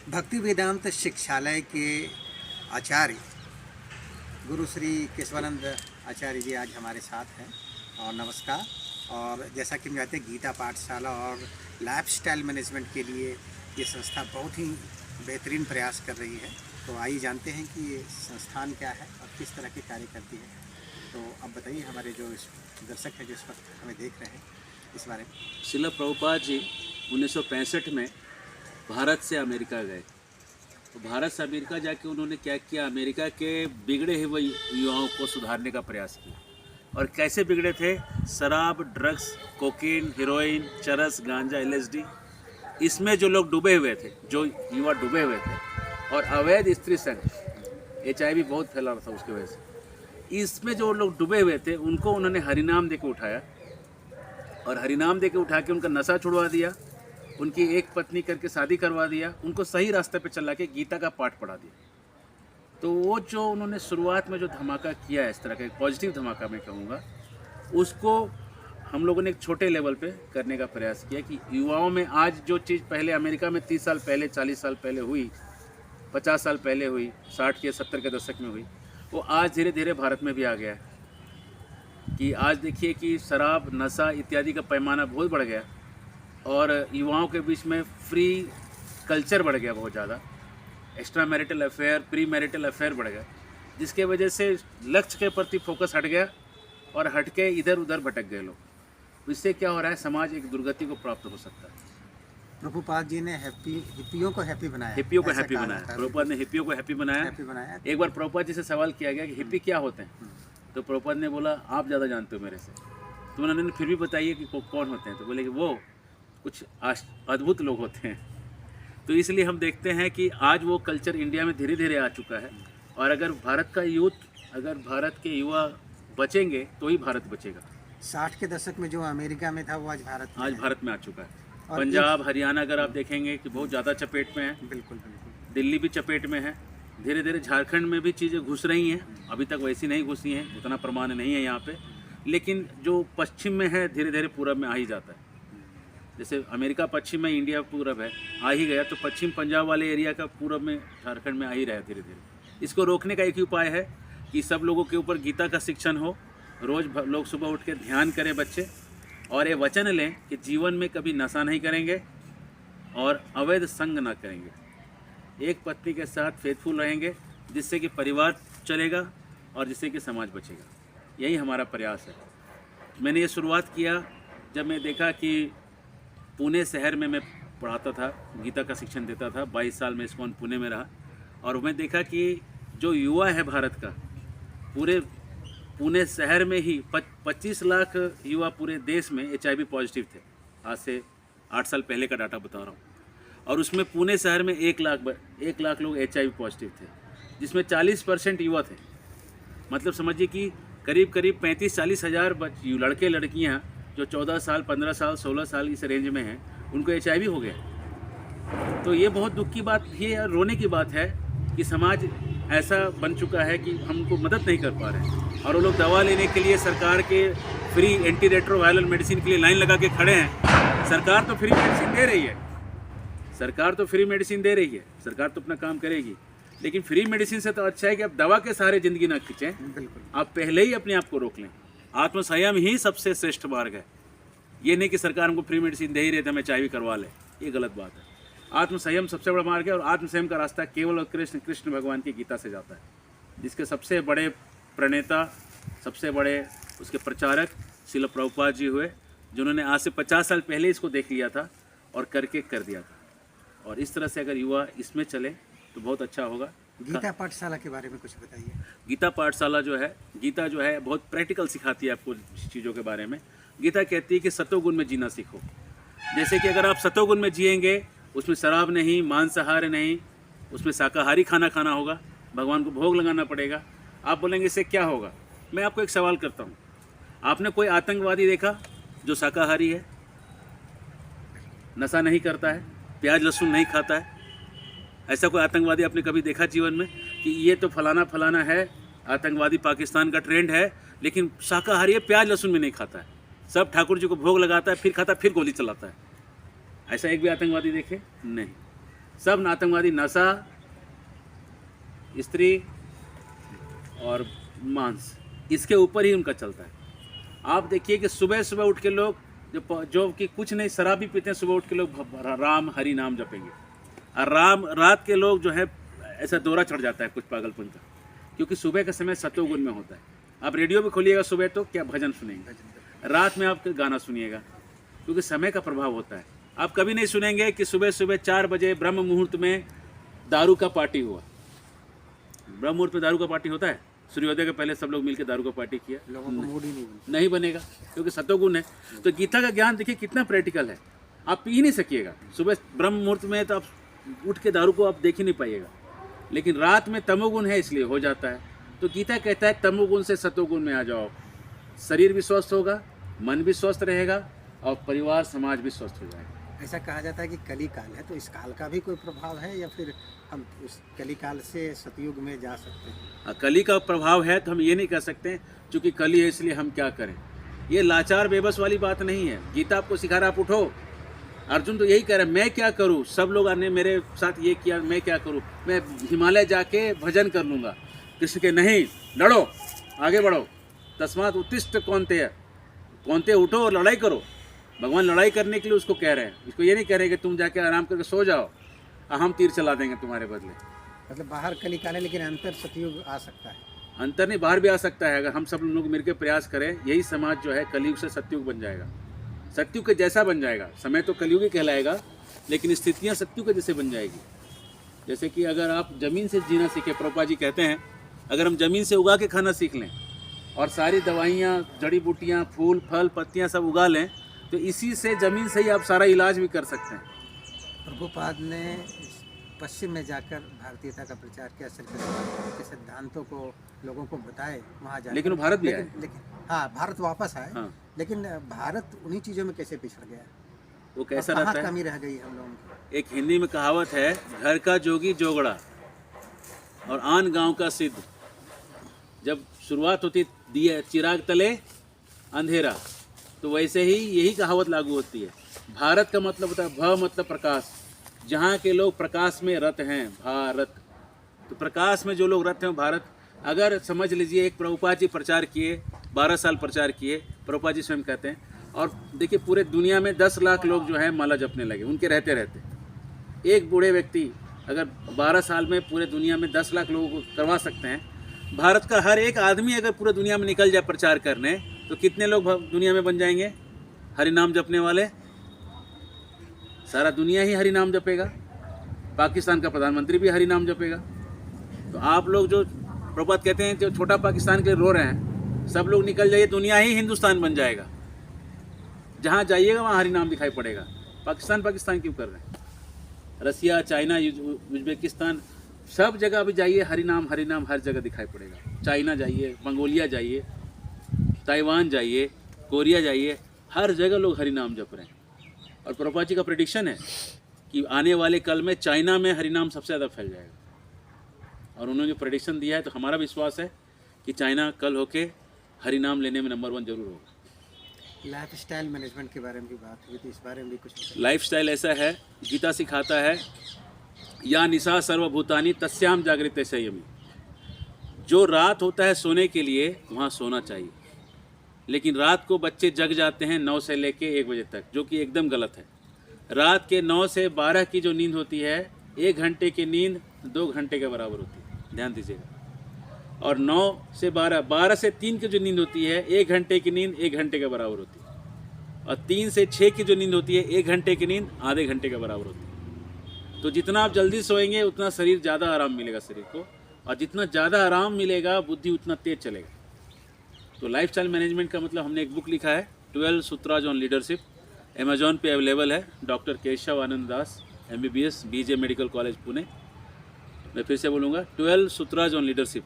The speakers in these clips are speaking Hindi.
भक्ति वेदांत शिक्षालय के आचार्य गुरु श्री केशवानंद आचार्य जी आज हमारे साथ हैं। और नमस्कार। और जैसा कि हम जानते हैं, गीता पाठशाला और लाइफस्टाइल मैनेजमेंट के लिए ये संस्था बहुत ही बेहतरीन प्रयास कर रही है। तो आइए जानते हैं कि ये संस्थान क्या है और किस तरह के कार्य करती है। तो अब बताइए, हमारे जो दर्शक हैं जो इस वक्त हमें देख रहे हैं, इस बारे में। श्रील प्रभुपाद जी 1965 में भारत से अमेरिका गए। तो भारत से अमेरिका जाके उन्होंने क्या किया, अमेरिका के बिगड़े हुए युवाओं को सुधारने का प्रयास किया। और कैसे बिगड़े थे? शराब, ड्रग्स, कोकीन, हीरोइन, चरस, गांजा, LSD, इसमें जो लोग डूबे हुए थे, जो युवा डूबे हुए थे, और अवैध स्त्री संघ, HIV बहुत फैला रहा था उसकी वजह से, इसमें जो लोग डूबे हुए थे उनको उन्होंने हरिनाम दे के उठाया। और हरिनाम दे के उठा के उनका नशा छुड़वा दिया, उनकी एक पत्नी करके शादी करवा दिया, उनको सही रास्ते पे चला के गीता का पाठ पढ़ा दिया। तो वो जो उन्होंने शुरुआत में जो धमाका किया है, इस तरह का एक पॉजिटिव धमाका मैं कहूँगा, उसको हम लोगों ने एक छोटे लेवल पे करने का प्रयास किया कि युवाओं में आज जो चीज़ पहले अमेरिका में 30 साल पहले, 40 साल पहले हुई, 50 साल पहले हुई, 60 के 70 के दशक में हुई, वो आज धीरे धीरे भारत में भी आ गया है। कि आज देखिए कि शराब, नशा इत्यादि का पैमाना बहुत बढ़ गया और युवाओं के बीच में फ्री कल्चर बढ़ गया बहुत ज़्यादा। Extra marital affair, pre marital affair बढ़ गया, जिसके वजह से लक्ष्य के प्रति फोकस हट गया और हट के इधर उधर भटक गए लोग। इससे क्या हो रहा है, समाज एक दुर्गति को प्राप्त हो सकता है। प्रभुपाद जी ने हिप्पियों को हैप्पी बनाया। हिप्पियों को हैप्पी बनाया, प्रभुपाद ने हिप्पियों को हैप्पी बनाया। एक बार प्रभुपाद जी से सवाल किया गया कि हिप्पी क्या होते हैं, तो प्रभुपाद ने बोला आप ज़्यादा जानते हो मेरे से, तो उन्होंने फिर भी बताइए कि कौन होते हैं, तो बोले कि वो कुछ अद्भुत लोग होते हैं। तो इसलिए हम देखते हैं कि आज वो कल्चर इंडिया में धीरे धीरे आ चुका है। और अगर भारत का यूथ, अगर भारत के युवा बचेंगे तो ही भारत बचेगा। 60 के दशक में जो अमेरिका में था वो आज भारत में आ चुका है। पंजाब, हरियाणा अगर आप देखेंगे कि बहुत ज़्यादा चपेट में है। बिल्कुल बिल्कुल। दिल्ली भी चपेट में है। धीरे धीरे झारखंड में भी चीज़ें घुस रही हैं, अभी तक वैसी नहीं घुसी हैं, उतना प्रमाण नहीं है यहाँ पे, लेकिन जो पश्चिम में है धीरे धीरे पूरब में आ ही जाता है। जैसे अमेरिका पश्चिम में, इंडिया पूरब है, आ ही गया, तो पश्चिम पंजाब वाले एरिया का पूरब में, झारखंड में आ ही रहा है धीरे धीरे। इसको रोकने का एक ही उपाय है कि सब लोगों के ऊपर गीता का शिक्षण हो, रोज़ लोग सुबह उठ के ध्यान करें बच्चे, और ये वचन लें कि जीवन में कभी नशा नहीं करेंगे और अवैध संग ना करेंगे, एक पत्नी के साथ फेथफुल रहेंगे, जिससे कि परिवार चलेगा और जिससे कि समाज बचेगा। यही हमारा प्रयास है। मैंने ये शुरुआत किया जब मैं देखा कि पुणे शहर में मैं पढ़ाता था, गीता का शिक्षण देता था, 22 साल में इस्कॉन पुणे में रहा, और मैं देखा कि जो युवा है भारत का, पूरे पुणे शहर में ही 25 लाख युवा पूरे देश में HIV पॉजिटिव थे। आज से 8 साल पहले का डाटा बता रहा हूँ। और उसमें पुणे शहर में 1 लाख लोग HIV पॉजिटिव थे, जिसमें 40% युवा थे। मतलब समझिए कि करीब 35-40 हज़ार लड़के लड़कियां जो 14 साल, 15 साल, 16 साल इस रेंज में हैं, उनको HIV हो गया। तो ये बहुत दुख की बात, ये रोने की बात है कि समाज ऐसा बन चुका है कि हमको मदद नहीं कर पा रहे हैं। और वो लोग दवा लेने के लिए सरकार के फ्री एंटी रेट्रोवायरल मेडिसिन के लिए लाइन लगा के खड़े हैं। सरकार तो फ्री मेडिसिन दे रही है, सरकार तो अपना काम करेगी, लेकिन फ्री मेडिसिन से तो अच्छा है कि आप दवा के सहारे ज़िंदगी ना खींचें। बिल्कुल। आप पहले ही अपने आप को रोक लें। आत्मसंयम ही सबसे श्रेष्ठ मार्ग है। ये नहीं कि सरकार हमको फ्री मेडिसिन दे ही रहे थे, हमें HIV करवा ले, ये गलत बात है। आत्मसंयम सबसे बड़ा मार्ग है, और आत्मसंयम का रास्ता केवल और कृष्ण भगवान की गीता से जाता है, जिसके सबसे बड़े प्रणेता, सबसे बड़े उसके प्रचारक श्रील प्रभुपाद जी हुए, जिन्होंने आज से 50 साल पहले इसको देख लिया था और करके कर दिया था। और इस तरह से अगर युवा इसमें चले तो बहुत अच्छा होगा। गीता पाठशाला के बारे में कुछ बताइए। गीता पाठशाला जो है बहुत प्रैक्टिकल सिखाती है आपको चीज़ों के बारे में। गीता कहती है कि सतोगुण में जीना सीखो। जैसे कि अगर आप सतोगुण में जिएंगे, उसमें शराब नहीं, मांसाहार नहीं, उसमें शाकाहारी खाना खाना होगा, भगवान को भोग लगाना पड़ेगा। आप बोलेंगे इससे क्या होगा? मैं आपको एक सवाल करता हूँ, आपने कोई आतंकवादी देखा जो शाकाहारी है, नशा नहीं करता है, प्याज लहसुन नहीं खाता है? ऐसा कोई आतंकवादी आपने कभी देखा जीवन में कि ये तो फलाना है आतंकवादी, पाकिस्तान का ट्रेंड है, लेकिन शाकाहारी है, प्याज लहसुन में नहीं खाता है, सब ठाकुर जी को भोग लगाता है, फिर खाता है, फिर गोली चलाता है? ऐसा एक भी आतंकवादी देखे? नहीं। सब आतंकवादी नशा, स्त्री और मांस, इसके ऊपर ही उनका चलता है। आप देखिए कि सुबह सुबह उठ के लोग जो कि कुछ नहीं शराब भी पीते हैं, सुबह उठ के लोग राम हरि नाम जपेंगे। और रात के लोग जो है ऐसा दौरा चढ़ जाता है कुछ पागलपन का, क्योंकि सुबह का समय सत्वगुण में होता है। आप रेडियो भी खोलिएगा सुबह तो क्या भजन सुनेंगे, रात में आप गाना सुनिएगा, क्योंकि समय का प्रभाव होता है। आप कभी नहीं सुनेंगे कि सुबह सुबह 4 बजे ब्रह्म मुहूर्त में दारू का पार्टी हुआ। ब्रह्म मुहूर्त में दारू का पार्टी होता है? सूर्योदय के पहले सब लोग मिलकर दारू का पार्टी किया, लोगों को मूड ही नहीं बनेगा, क्योंकि सत्वगुण है। तो गीता का ज्ञान देखिए कितना प्रैक्टिकल है। आप पी ही नहीं सकिएगा सुबह ब्रह्म मुहूर्त में, तो आप उठ के दारू को आप देख ही नहीं पाइएगा। लेकिन रात में तमोगुण है, इसलिए हो जाता है। तो गीता कहता है तमोगुण से सत्वगुण में आ जाओ, शरीर भी स्वस्थ होगा, मन भी स्वस्थ रहेगा और परिवार समाज भी स्वस्थ हो जाएगा। ऐसा कहा जाता है कि कली काल है, तो इस काल का भी कोई प्रभाव है या फिर हम उस कली काल से सतयुग में जा सकते हैं? कली का प्रभाव है तो हम ये नहीं कह सकते क्योंकि कली है इसलिए हम क्या करें। ये लाचार बेबस वाली बात नहीं है। गीता आपको सिखा रहा, आप उठो। अर्जुन तो यही कह रहा है, मैं क्या करूं, सब लोग ने मेरे साथ ये किया, मैं क्या करूं, मैं हिमालय जाके भजन कर लूँगा। कृष्ण के नहीं, लड़ो, आगे बढ़ो, तस्मात उत्तिष्ठ कौन्तेय उठो और लड़ाई करो। भगवान लड़ाई करने के लिए उसको कह रहे हैं, इसको ये नहीं कह रहे कि तुम जाके आराम करके सो जाओ, हम तीर चला देंगे तुम्हारे बदले। मतलब बाहर कली काल है लेकिन अंतर सतयुग आ सकता है। अंतर नहीं, बाहर भी आ सकता है। अगर हम सब लोग मिलकर प्रयास करें, यही समाज जो है कलयुग से सतयुग बन जाएगा, सतयुग के जैसा बन जाएगा। समय तो कलयुग ही कहलाएगा, लेकिन स्थितियाँ सतयुग के जैसे बन जाएगी। जैसे कि अगर आप ज़मीन से जीना सीखें, प्रभुपाद जी कहते हैं, अगर हम ज़मीन से उगा के खाना सीख लें और सारी दवाइयाँ, जड़ी बूटियाँ, फूल फल पत्तियाँ सब उगा लें, तो इसी से ज़मीन से ही आप सारा इलाज भी कर सकते हैं। प्रभुपाद ने पश्चिम में जाकर भारतीयता का प्रचार किया, के सिद्धांतों को लोगों को बताए वहाँ जाकर। लेकिन वो भारत भी आए। लेकिन हाँ, भारत वापस आए। हाँ। लेकिन भारत उन्हीं चीज़ों में कैसे पिछड़ गया? वो कैसा कहाँ रहता है? कमी रह गई हम लोगों की? एक हिंदी में कहावत है, घर का जोगी जोगड़ा और आन गांव का सिद्ध। जब शुरुआत होती दिया चिराग तले अंधेरा, तो वैसे ही यही कहावत लागू होती है। भारत का मतलब होता है भ मतलब प्रकाश, जहाँ के लोग प्रकाश में रत हैं, भारत। तो प्रकाश में जो लोग रत हैं भारत। अगर समझ लीजिए एक प्रभुपाद जी प्रचार किए, 12 साल प्रचार किए, प्रभुपाद जी स्वयं कहते हैं, और देखिए पूरे दुनिया में 10 लाख लोग जो है माला जपने लगे उनके रहते रहते। एक बूढ़े व्यक्ति अगर 12 साल में पूरे दुनिया में 10 लाख लोगों को करवा सकते हैं, भारत का हर एक आदमी अगर पूरे दुनिया में निकल जाए प्रचार करने, तो कितने लोग दुनिया में बन जाएंगे हरि नाम जपने वाले? सारा दुनिया ही हरि नाम जपेगा। पाकिस्तान का प्रधानमंत्री भी हरि नाम जपेगा। तो आप लोग जो प्रभुपाद कहते हैं, जो छोटा पाकिस्तान के लिए रो रहे हैं, सब लोग निकल जाइए, दुनिया ही हिंदुस्तान बन जाएगा। जहाँ जाइएगा वहाँ हरि नाम दिखाई पड़ेगा। पाकिस्तान क्यों कर रहे हैं? रसिया, चाइना, उज्बेकिस्तान, सब जगह अभी जाइए, हरि नाम हर जगह दिखाई पड़ेगा। चाइना जाइए, मंगोलिया जाइए, ताइवान जाइए, कोरिया जाइए, हर जगह लोग हरि नाम जप रहे हैं। और प्रभुपाद जी का प्रेडिक्शन है कि आने वाले कल में चाइना में हरि नाम सबसे ज़्यादा फैल जाएगा। और उन्होंने जो प्रेडिक्शन दिया है, तो हमारा विश्वास है कि चाइना कल होके हरि नाम लेने में नंबर 1 जरूर होगा। लाइफ स्टाइल मैनेजमेंट के बारे में भी बात हुई थी, इस बारे में भी कुछ? लाइफ स्टाइल ऐसा है, गीता सिखाता है, या निशा सर्वभूतानि तस्याम जागृते संयमी। जो रात होता है सोने के लिए, वहाँ सोना चाहिए। लेकिन रात को बच्चे जग जाते हैं 9 से लेके 1 बजे तक, जो कि एकदम गलत है। रात के 9 से 12 की जो नींद होती है, 1 घंटे की नींद 2 घंटे के बराबर होती है, ध्यान दीजिएगा। और 9 से 12, 12 से 3 की जो नींद होती है, 1 घंटे की नींद 1 घंटे के बराबर होती है। और 3 से 6 की जो नींद होती है, 1 घंटे की नींद आधे घंटे के बराबर होती है। तो जितना आप जल्दी सोएंगे उतना शरीर ज़्यादा आराम मिलेगा शरीर को, और जितना ज़्यादा आराम मिलेगा बुद्धि उतना तेज चलेगा। तो लाइफ स्टाइल मैनेजमेंट का मतलब, हमने एक बुक लिखा है 12 सूत्राज ऑन लीडरशिप, अमेजॉन पे अवेलेबल है। डॉक्टर केशव आनंद दास, MBBS, BJ medical college Pune. मैं फिर से बोलूँगा, 12 सूत्राज ऑन लीडरशिप।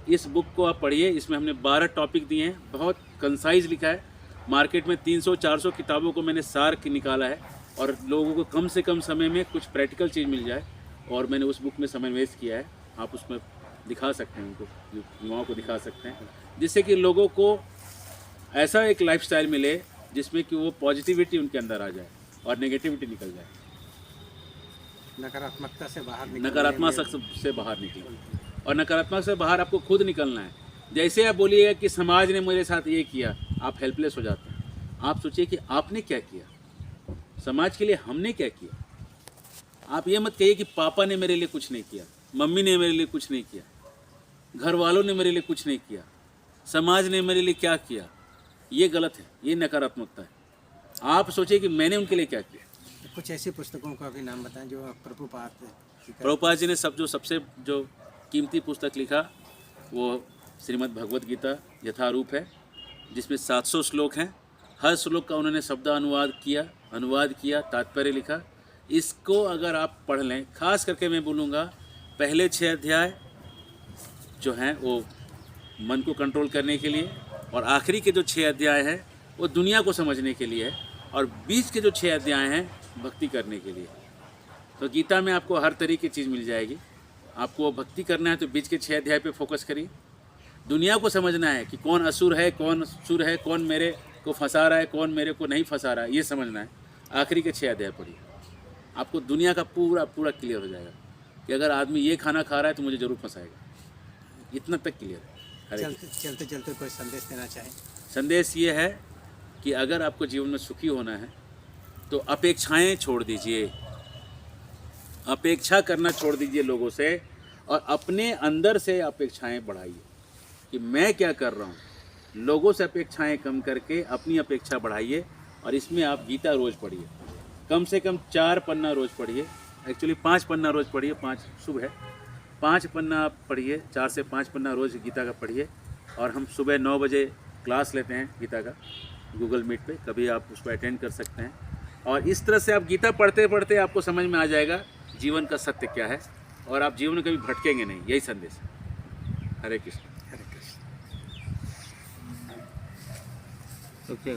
इस बुक को आप पढ़िए। इसमें हमने 12 टॉपिक दिए हैं, बहुत कंसाइज लिखा है। मार्केट में 300-400 किताबों को मैंने सार के निकाला है, और लोगों को कम से कम समय में कुछ प्रैक्टिकल चीज़ मिल जाए, और मैंने उस बुक में समय वेस्ट किया है। आप उसमें दिखा सकते हैं, उनको युवाओं को दिखा सकते हैं, जिससे कि लोगों को ऐसा एक लाइफस्टाइल मिले जिसमें कि वो पॉजिटिविटी उनके अंदर आ जाए और नेगेटिविटी निकल जाए। नकारात्मकता से बाहर निकलने नकारात्मक से बाहर निकलें, और नकारात्मक से बाहर आपको खुद निकलना है। जैसे आप बोलिएगा कि समाज ने मेरे साथ ये किया, आप हेल्पलेस हो जाते हैं। आप सोचिए कि आपने क्या किया, समाज के लिए हमने क्या किया। आप ये मत कहिए कि पापा ने मेरे लिए कुछ नहीं किया, मम्मी ने मेरे लिए कुछ नहीं किया, घर वालों ने मेरे लिए कुछ नहीं किया, समाज ने मेरे लिए क्या किया। ये गलत है, ये नकारात्मकता है। आप सोचिए कि मैंने उनके लिए क्या किया। कुछ ऐसी पुस्तकों का भी नाम बताएं जो प्रभुपाद जी का। प्रभुपाद जी ने सबसे जो कीमती पुस्तक लिखा वो श्रीमद् भगवत गीता यथारूप है, जिसमें 700 श्लोक हैं। हर श्लोक का उन्होंने शब्द अनुवाद किया, तात्पर्य लिखा। इसको अगर आप पढ़ लें, खास करके मैं बोलूँगा पहले 6 अध्याय जो हैं वो मन को कंट्रोल करने के लिए, और आखिरी के जो 6 अध्याय हैं वो दुनिया को समझने के लिए है, और बीच के जो 6 अध्याय हैं भक्ति करने के लिए। तो गीता में आपको हर तरीके की चीज़ मिल जाएगी। आपको भक्ति करना है तो बीच के 6 अध्याय पे फोकस करिए। दुनिया को समझना है कि कौन असुर है, कौन सुर है, कौन मेरे को फंसा रहा है, कौन मेरे को नहीं फंसा रहा है, ये समझना है। आखिरी के 6 अध्याय पढ़िए, आपको दुनिया का पूरा क्लियर हो जाएगा कि अगर आदमी ये खाना खा रहा है तो मुझे ज़रूर फंसाएगा। इतना तक क्लियर है। चलते चलते कोई संदेश देना चाहें? संदेश ये है कि अगर आपको जीवन में सुखी होना है तो अपेक्षाएं छोड़ दीजिए, अपेक्षा करना छोड़ दीजिए लोगों से, और अपने अंदर से अपेक्षाएं बढ़ाइए कि मैं क्या कर रहा हूँ। लोगों से अपेक्षाएं कम करके अपनी अपेक्षा बढ़ाइए, और इसमें आप गीता रोज़ पढ़िए, कम से कम 4 पन्ना रोज़ पढ़िए। एक्चुअली 5 पन्ना रोज़ पढ़िए, 5 शुभ है, 5 पन्ना आप पढ़िए, 4 से 5 पन्ना रोज़ गीता का पढ़िए। और हम सुबह 9 बजे क्लास लेते हैं गीता का, गूगल मीट पे, कभी आप उसको अटेंड कर सकते हैं। और इस तरह से आप गीता पढ़ते पढ़ते आपको समझ में आ जाएगा जीवन का सत्य क्या है, और आप जीवन में कभी भटकेंगे नहीं। यही संदेश है। हरे कृष्ण। हरे कृष्ण। तो क्या